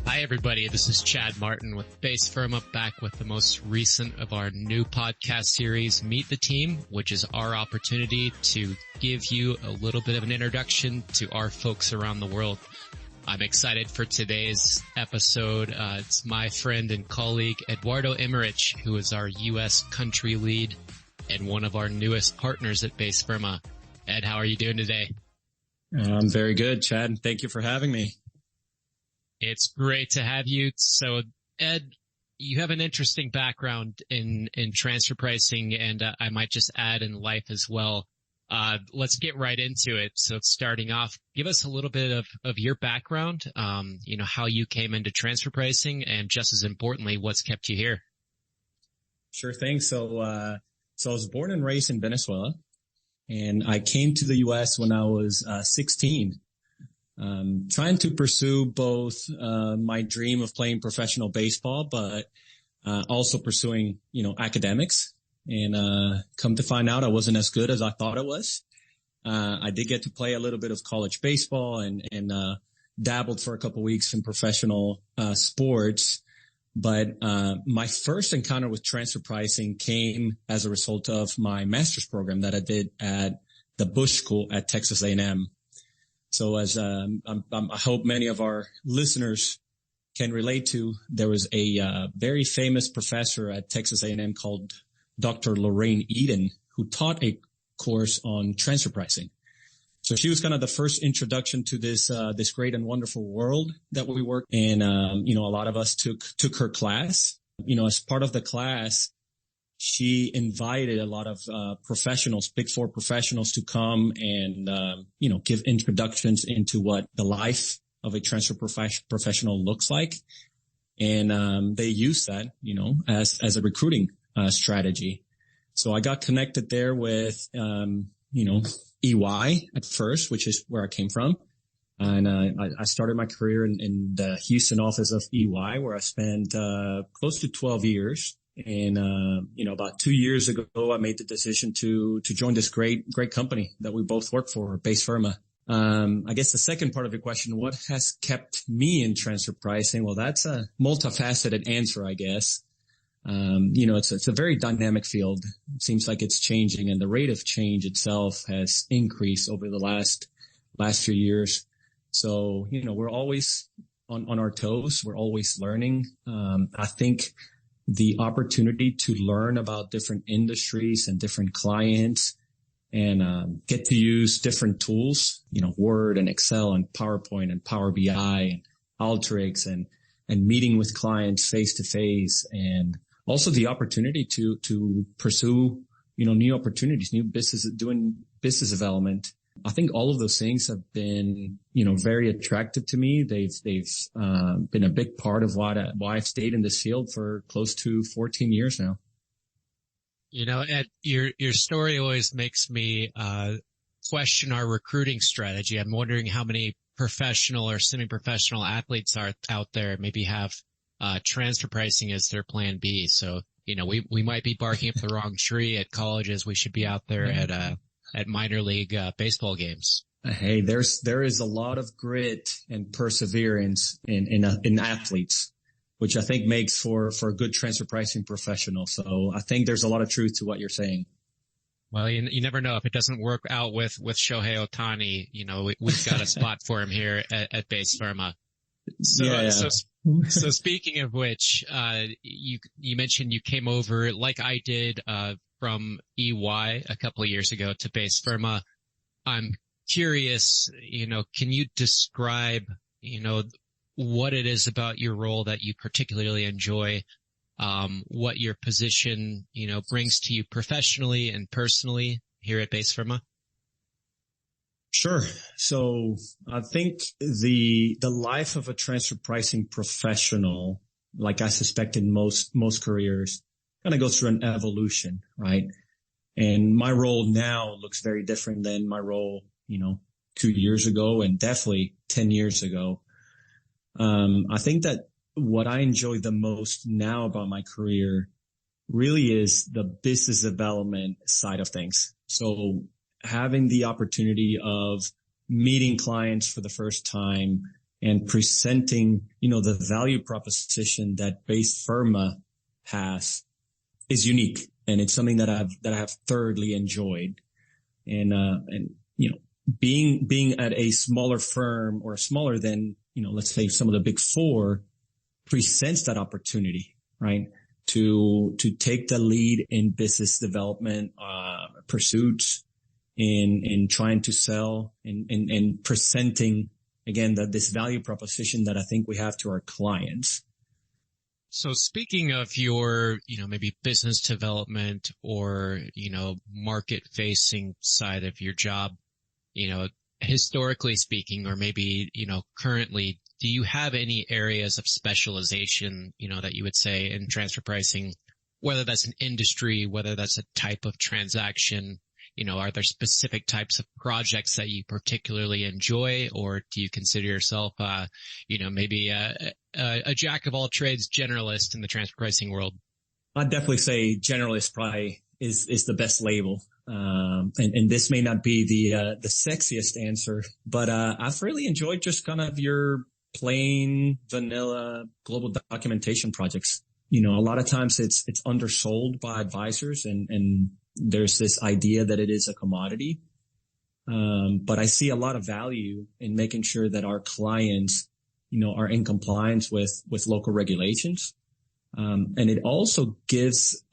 Hi, everybody. This is Chad Martin with BaseFirma, back with the most recent of our new podcast series, Meet the Team, which is our opportunity to give you a little bit of an introduction to our folks around the world. I'm excited for today's episode. It's my friend and colleague, Eduardo Emmerich, who is our U.S. country lead and one of our newest partners at BaseFirma. Ed, how are you doing today? I'm very good, Chad. Thank you for having me. It's great to have you. So, Ed, you have an interesting background in transfer pricing, and I might just add in life as well. Let's get right into it. So starting off, give us a little bit of your background, how you came into transfer pricing, and just as importantly, what's kept you here. Sure thing. So I was born and raised in Venezuela, and I came to the U.S. when I was 16. Trying to pursue both my dream of playing professional baseball, but also pursuing, academics. And come to find out, I wasn't as good as I thought I was. I did get to play a little bit of college baseball and dabbled for a couple of weeks in professional sports. But my first encounter with transfer pricing came as a result of my master's program that I did at the Bush School at Texas A&M. So as I hope many of our listeners can relate to, there was a very famous professor at Texas A&M called Dr. Lorraine Eden, who taught a course on transfer pricing. So she was kind of the first introduction to this great and wonderful world that we work in. A lot of us took her class. As part of the class, she invited a lot of professionals, Big Four professionals, to come and give introductions into what the life of a transfer professional looks like. And they use that, as a recruiting strategy. So I got connected there with EY at first, which is where I came from. And I started my career in the Houston office of EY, where I spent close to 12 years. And, about 2 years ago, I made the decision to join this great company that we both work for, BaseFirma. I guess the second part of your question, what has kept me in transfer pricing? Well, that's a multifaceted answer, I guess. It's a very dynamic field. It seems like it's changing, and the rate of change itself has increased over the last few years. So, we're always on our toes. We're always learning. I think the opportunity to learn about different industries and different clients and get to use different tools, Word and Excel and PowerPoint and Power BI and Alteryx and meeting with clients face to face, and also the opportunity to pursue, new opportunities, doing business development. I think all of those things have been, very attractive to me. They've been a big part of why I've stayed in this field for close to 14 years now. Ed, your story always makes me question our recruiting strategy. I'm wondering how many professional or semi-professional athletes are out there maybe have transfer pricing as their plan B. So, we might be barking up the wrong tree at colleges. We should be out there at minor league baseball games. Hey, there is a lot of grit and perseverance in athletes, which I think makes for a good transfer pricing professional. So I think there's a lot of truth to what you're saying. Well, you never know if it doesn't work out with Shohei Ohtani. We've got a spot for him here at BaseFirma. So speaking of which, you mentioned you came over like I did, from EY a couple of years ago to BaseFirma. I'm curious, can you describe, what it is about your role that you particularly enjoy, what your position, brings to you professionally and personally here at BaseFirma? Sure. So I think the life of a transfer pricing professional, like I suspect in most careers, kind of goes through an evolution, right? And my role now looks very different than my role, 2 years ago and definitely 10 years ago. I think that what I enjoy the most now about my career really is the business development side of things. So having the opportunity of meeting clients for the first time and presenting, the value proposition that BaseFirma has is unique. And it's something that I have thoroughly enjoyed. And being at a smaller firm or smaller than, let's say some of the big four presents that opportunity, right? To take the lead in business development, pursuits in trying to sell and presenting again this value proposition that I think we have to our clients. So speaking of your, maybe business development or, market facing side of your job, historically speaking, or maybe, currently, do you have any areas of specialization, that you would say in transfer pricing, whether that's an industry, whether that's a type of transaction? Are there specific types of projects that you particularly enjoy, or do you consider yourself, maybe a jack of all trades generalist in the transfer pricing world? I'd definitely say generalist probably is the best label. And this may not be the sexiest answer, but I've really enjoyed just kind of your plain vanilla global documentation projects. A lot of times it's undersold by advisors and there's this idea that it is a commodity. But I see a lot of value in making sure that our clients, are in compliance with local regulations. And it also gives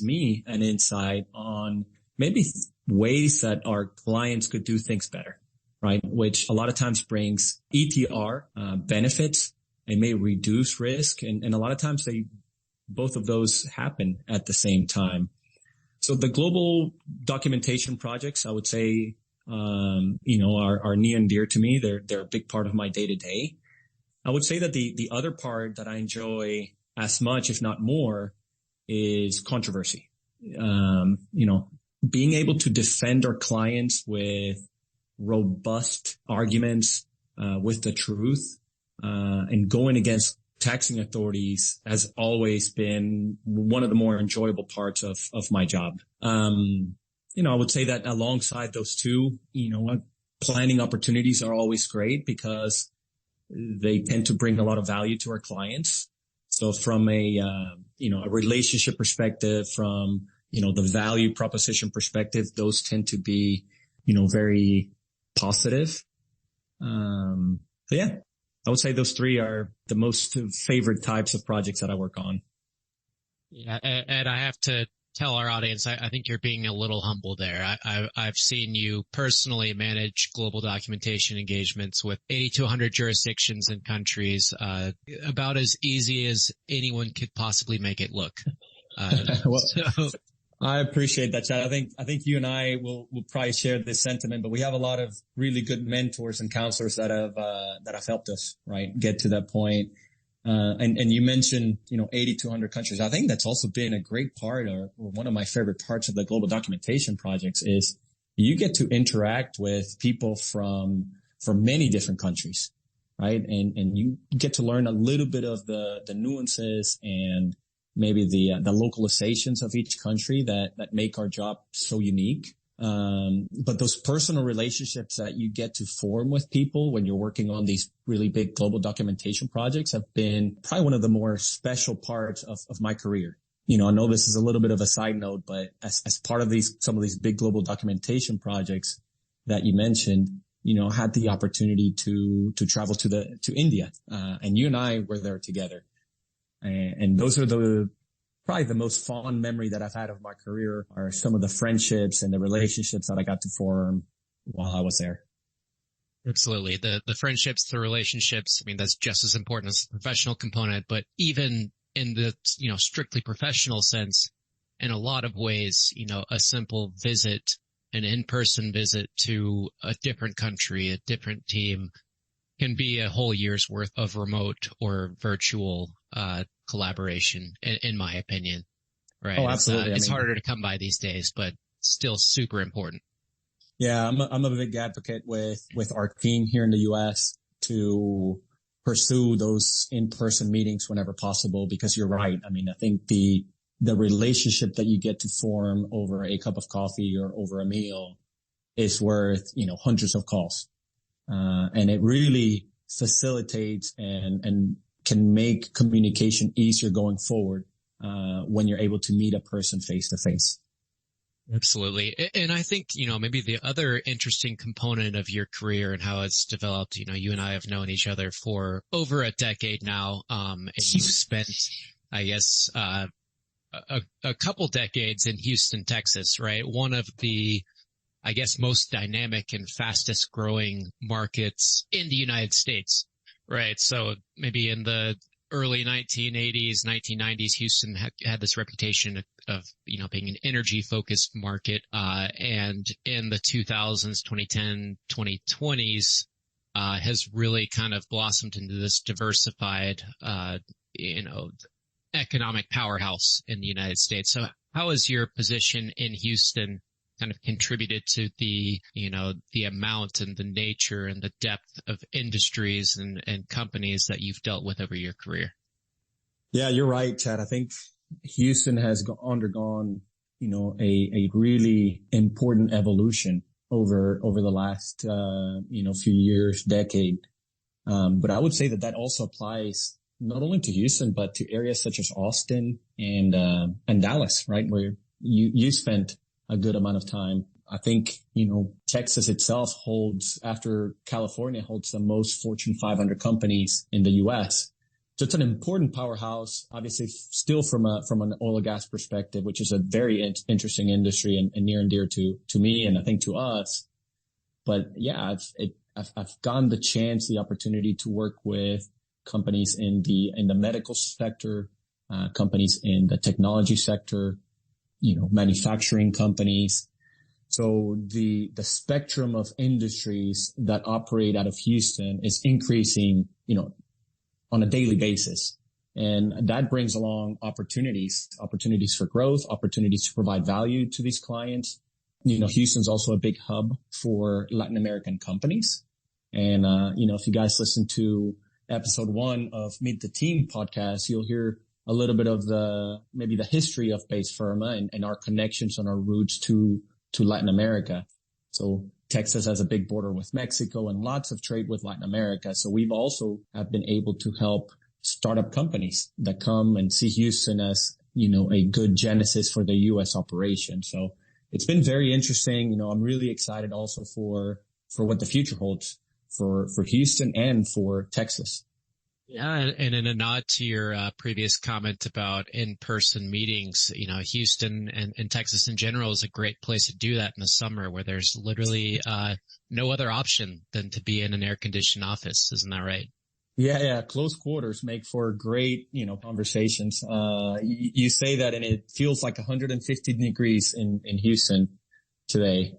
me an insight on maybe ways that our clients could do things better, right? Which a lot of times brings ETR, benefits. It may reduce risk. And a lot of times both of those happen at the same time. So the global documentation projects, I would say, are near and dear to me. They're a big part of my day to day. I would say that the other part that I enjoy as much, if not more, is controversy. Being able to defend our clients with robust arguments, with the truth, and going against taxing authorities has always been one of the more enjoyable parts of my job. I would say that alongside those two, planning opportunities are always great because they tend to bring a lot of value to our clients. So from a relationship perspective, from, the value proposition perspective, those tend to be, very positive. So yeah. I would say those three are the most favorite types of projects that I work on. Yeah, Ed, I have to tell our audience, I think you're being a little humble there. I've seen you personally manage global documentation engagements with 80 to 100 jurisdictions and countries, about as easy as anyone could possibly make it look. I appreciate that, Chad. I think you and I will probably share this sentiment, but we have a lot of really good mentors and counselors that have helped us, right, get to that point. And you mentioned, 80 to 100 countries. I think that's also been a great part or one of my favorite parts of the global documentation projects is you get to interact with people from many different countries, right? And you get to learn a little bit of the nuances and maybe the localizations of each country that make our job so unique. But those personal relationships that you get to form with people when you're working on these really big global documentation projects have been probably one of the more special parts of my career. I know this is a little bit of a side note, but as part of some of these big global documentation projects that you mentioned, had the opportunity to travel to India. And you and I were there together. And those are probably the most fond memory that I've had of my career are some of the friendships and the relationships that I got to form while I was there. Absolutely. The friendships, the relationships, that's just as important as the professional component, but even in the, strictly professional sense, in a lot of ways, a simple visit, an in-person visit to a different country, a different team can be a whole year's worth of remote or virtual, collaboration, in my opinion. Right. Oh, absolutely. It's harder to come by these days, but still super important. Yeah. I'm a big advocate with our team here in the U.S. to pursue those in-person meetings whenever possible, because you're right. I think the relationship that you get to form over a cup of coffee or over a meal is worth, hundreds of calls. And it really facilitates and can make communication easier going forward when you're able to meet a person face to face. Absolutely. And I think, maybe the other interesting component of your career and how it's developed, you and I have known each other for over a decade now. And you've spent, I guess, a couple decades in Houston, Texas, right? One of the, I guess, most dynamic and fastest growing markets in the United States, right? So maybe in the early 1980s, 1990s, Houston had this reputation of, being an energy focused market. And in the 2000s, 2010, 2020s, has really kind of blossomed into this diversified, economic powerhouse in the United States. So how has your position in Houston kind of contributed to the amount and the nature and the depth of industries and companies that you've dealt with over your career? Yeah, you're right, Chad. I think Houston has undergone, a really important evolution over the last, few years, decade. But I would say that also applies not only to Houston, but to areas such as Austin and Dallas, right? Where you spent a good amount of time. I think, Texas itself after California, holds the most Fortune 500 companies in the U.S. So it's an important powerhouse, obviously still from an oil and gas perspective, which is a very interesting industry and near and dear to me and I think to us. But yeah, I've gotten the opportunity to work with companies in the medical sector, companies in the technology sector, manufacturing companies. So the spectrum of industries that operate out of Houston is increasing, on a daily basis. And that brings along opportunities for growth, opportunities to provide value to these clients. Houston's also a big hub for Latin American companies. And, if you guys listen to episode 1 of Meet the Team podcast, you'll hear a little bit of maybe the history of BaseFirma and our connections and our roots to Latin America. So Texas has a big border with Mexico and lots of trade with Latin America. So we've also have been able to help startup companies that come and see Houston as, a good genesis for the U.S. operation. So it's been very interesting. I'm really excited also for what the future holds for Houston and for Texas. Yeah, and in a nod to your previous comment about in-person meetings, Houston and Texas in general is a great place to do that in the summer where there's literally no other option than to be in an air-conditioned office. Isn't that right? Yeah. Close quarters make for great, conversations. You say that and it feels like 150 degrees in Houston today.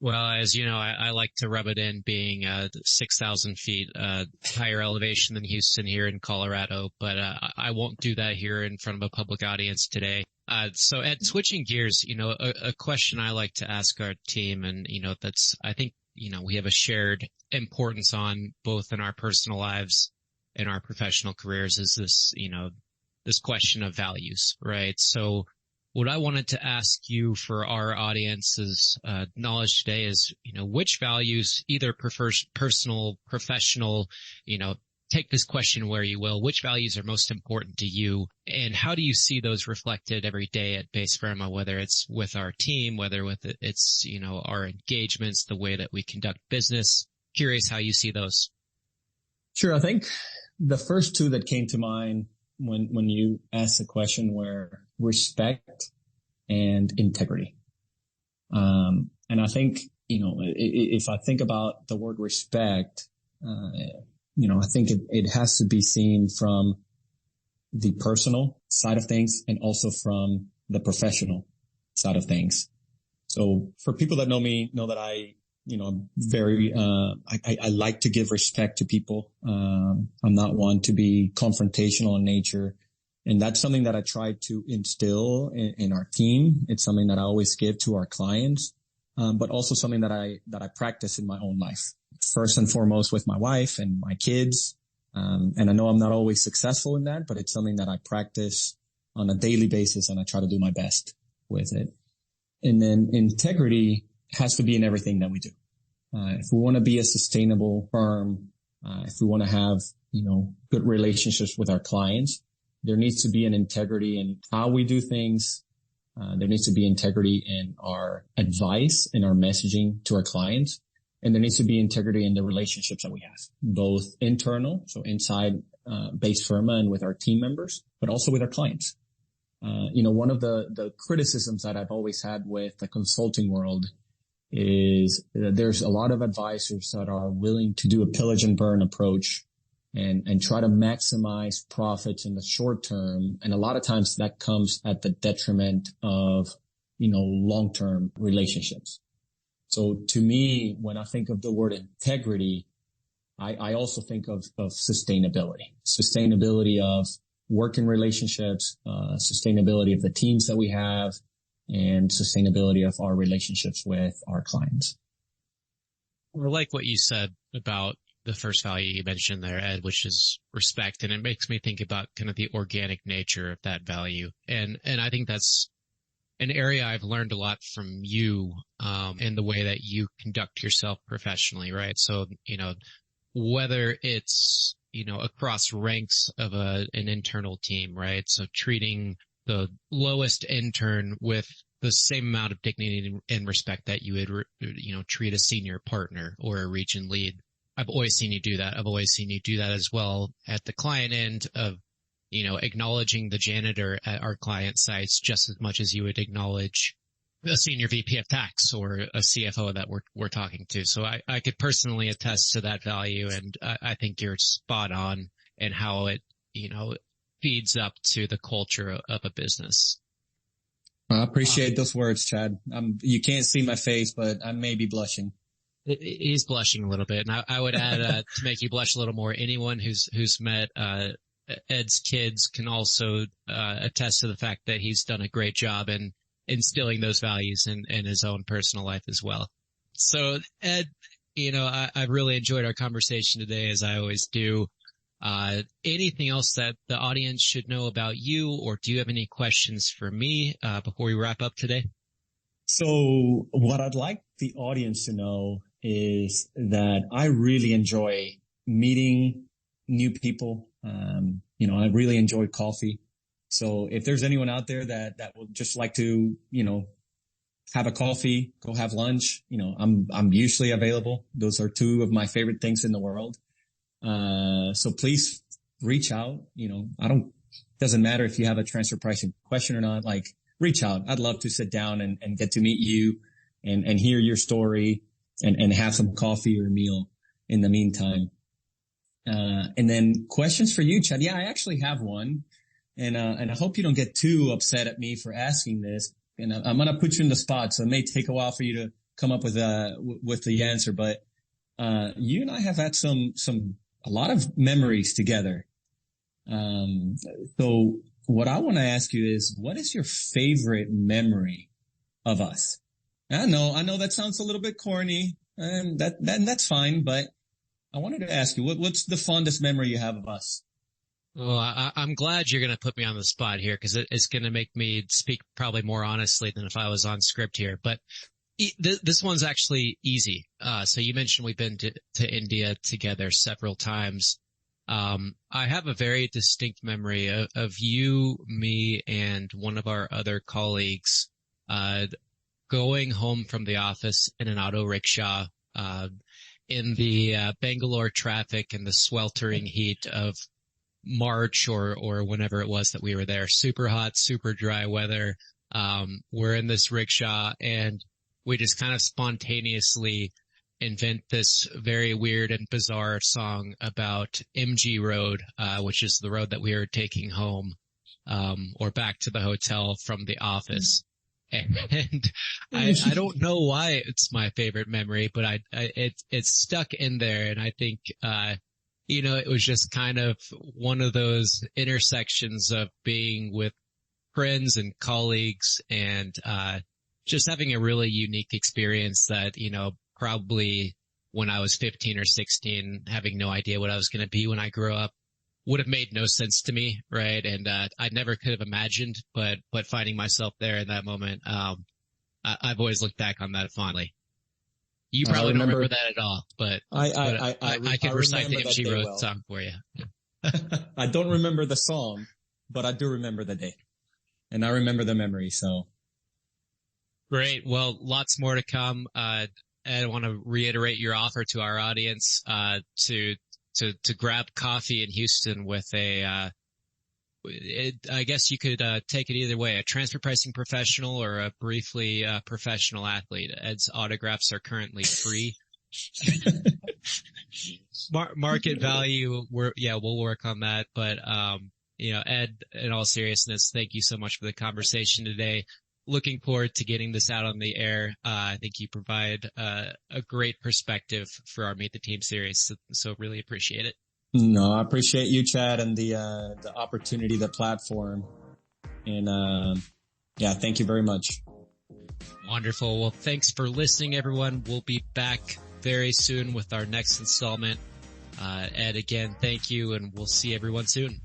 Well, as you know, I like to rub it in being 6,000 feet higher elevation than Houston here in Colorado, but I won't do that here in front of a public audience today. So Ed, switching gears, a question I like to ask our team, and that's, I think, we have a shared importance on both in our personal lives and our professional careers, is this, this question of values, right? So what I wanted to ask you for our audience's knowledge today is, which values, either personal, professional, take this question where you will, which values are most important to you, and how do you see those reflected every day at BaseFirma, whether it's with our team, whether with it's, our engagements, the way that we conduct business? Curious how you see those. Sure. I think the first two that came to mind when you asked the question were respect and integrity. And I think, if I think about the word respect, I think it has to be seen from the personal side of things and also from the professional side of things. So for people that know me, know that I like to give respect to people. I'm not one to be confrontational in nature. And that's something that I try to instill in our team. It's something that I always give to our clients, but also something that I practice in my own life. First and foremost with my wife and my kids. And I know I'm not always successful in that, but it's something that I practice on a daily basis and I try to do my best with it. And then integrity has to be in everything that we do. If we want to be a sustainable firm, if we want to have, good relationships with our clients, there needs to be an integrity in how we do things. There needs to be integrity in our advice and our messaging to our clients. And there needs to be integrity in the relationships that we have, both internal, so inside BaseFirma and with our team members, but also with our clients. One of the criticisms that I've always had with the consulting world is that there's a lot of advisors that are willing to do a pillage and burn approach and try to maximize profits in the short term. And a lot of times that comes at the detriment of, long-term relationships. So to me, when I think of the word integrity, I also think of sustainability of working relationships, sustainability of the teams that we have, and sustainability of our relationships with our clients. I like what you said about the first value you mentioned there, Ed, which is respect. And it makes me think about kind of the organic nature of that value. And I think that's an area I've learned a lot from you, in the way that you conduct yourself professionally, right? So, whether it's, across ranks of an internal team, right? So treating the lowest intern with the same amount of dignity and respect that you would, treat a senior partner or a region lead. I've always seen you do that. I've always seen you do that as well at the client end of, acknowledging the janitor at our client sites just as much as you would acknowledge a senior VP of tax or a CFO that we're talking to. So I could personally attest to that value. And I think you're spot on in how it, feeds up to the culture of a business. I appreciate those words, Chad. You can't see my face, but I may be blushing. He's blushing a little bit. And I would add, to make you blush a little more, anyone who's met, Ed's kids can also, attest to the fact that he's done a great job in instilling those values in his own personal life as well. So Ed, I've really enjoyed our conversation today, as I always do. Anything else that the audience should know about you, or do you have any questions for me, before we wrap up today? So what I'd like the audience to know is that I really enjoy meeting new people. I really enjoy coffee. So if there's anyone out there that would just like to, have a coffee, go have lunch, I'm usually available. Those are two of my favorite things in the world. So please reach out. Doesn't matter if you have a transfer pricing question or not, reach out. I'd love to sit down and get to meet you and hear your story and have some coffee or a meal in the meantime. And then questions for you, Chad. Yeah, I actually have one. And I hope you don't get too upset at me for asking this. And I'm going to put you in the spot. So it may take a while for you to come up with the answer, but, you and I have had a lot of memories together. So what I want to ask you is, what is your favorite memory of us? I know that sounds a little bit corny, and that's fine, but I wanted to ask you, what's the fondest memory you have of us? Well, I'm glad you're going to put me on the spot here, because it's going to make me speak probably more honestly than if I was on script here. But this one's actually easy. So you mentioned we've been to India together several times. I have a very distinct memory of you, me, and one of our other colleagues, going home from the office in an auto rickshaw, in the Bangalore traffic and the sweltering heat of March or whenever it was that we were there. Super hot, super dry weather. We're in this rickshaw and we just kind of spontaneously invent this very weird and bizarre song about MG Road, which is the road that we were taking home, or back to the hotel from the office. And I don't know why it's my favorite memory, but it's stuck in there. And I think, it was just kind of one of those intersections of being with friends and colleagues and, just having a really unique experience that, probably when I was 15 or 16, having no idea what I was going to be when I grew up would have made no sense to me. Right. And, I never could have imagined, but finding myself there in that moment, I've always looked back on that fondly. You probably don't remember that at all, but I can recite the MC Road well. song for you. I don't remember the song, but I do remember the day. And I remember the memory, so. Great. Well, lots more to come. Ed, I want to reiterate your offer to our audience, to grab coffee in Houston with I guess you could, take it either way, a transfer pricing professional or a briefly, professional athlete. Ed's autographs are currently free. Market value, we'll work on that. But, Ed, in all seriousness, thank you so much for the conversation today. Looking forward to getting this out on the air. I think you provide a great perspective for our Meet the Team series, so really appreciate it. No, I appreciate you, Chad, and the opportunity, the platform. And thank you very much. Wonderful. Well, thanks for listening, everyone. We'll be back very soon with our next installment. Ed, again, thank you, and we'll see everyone soon.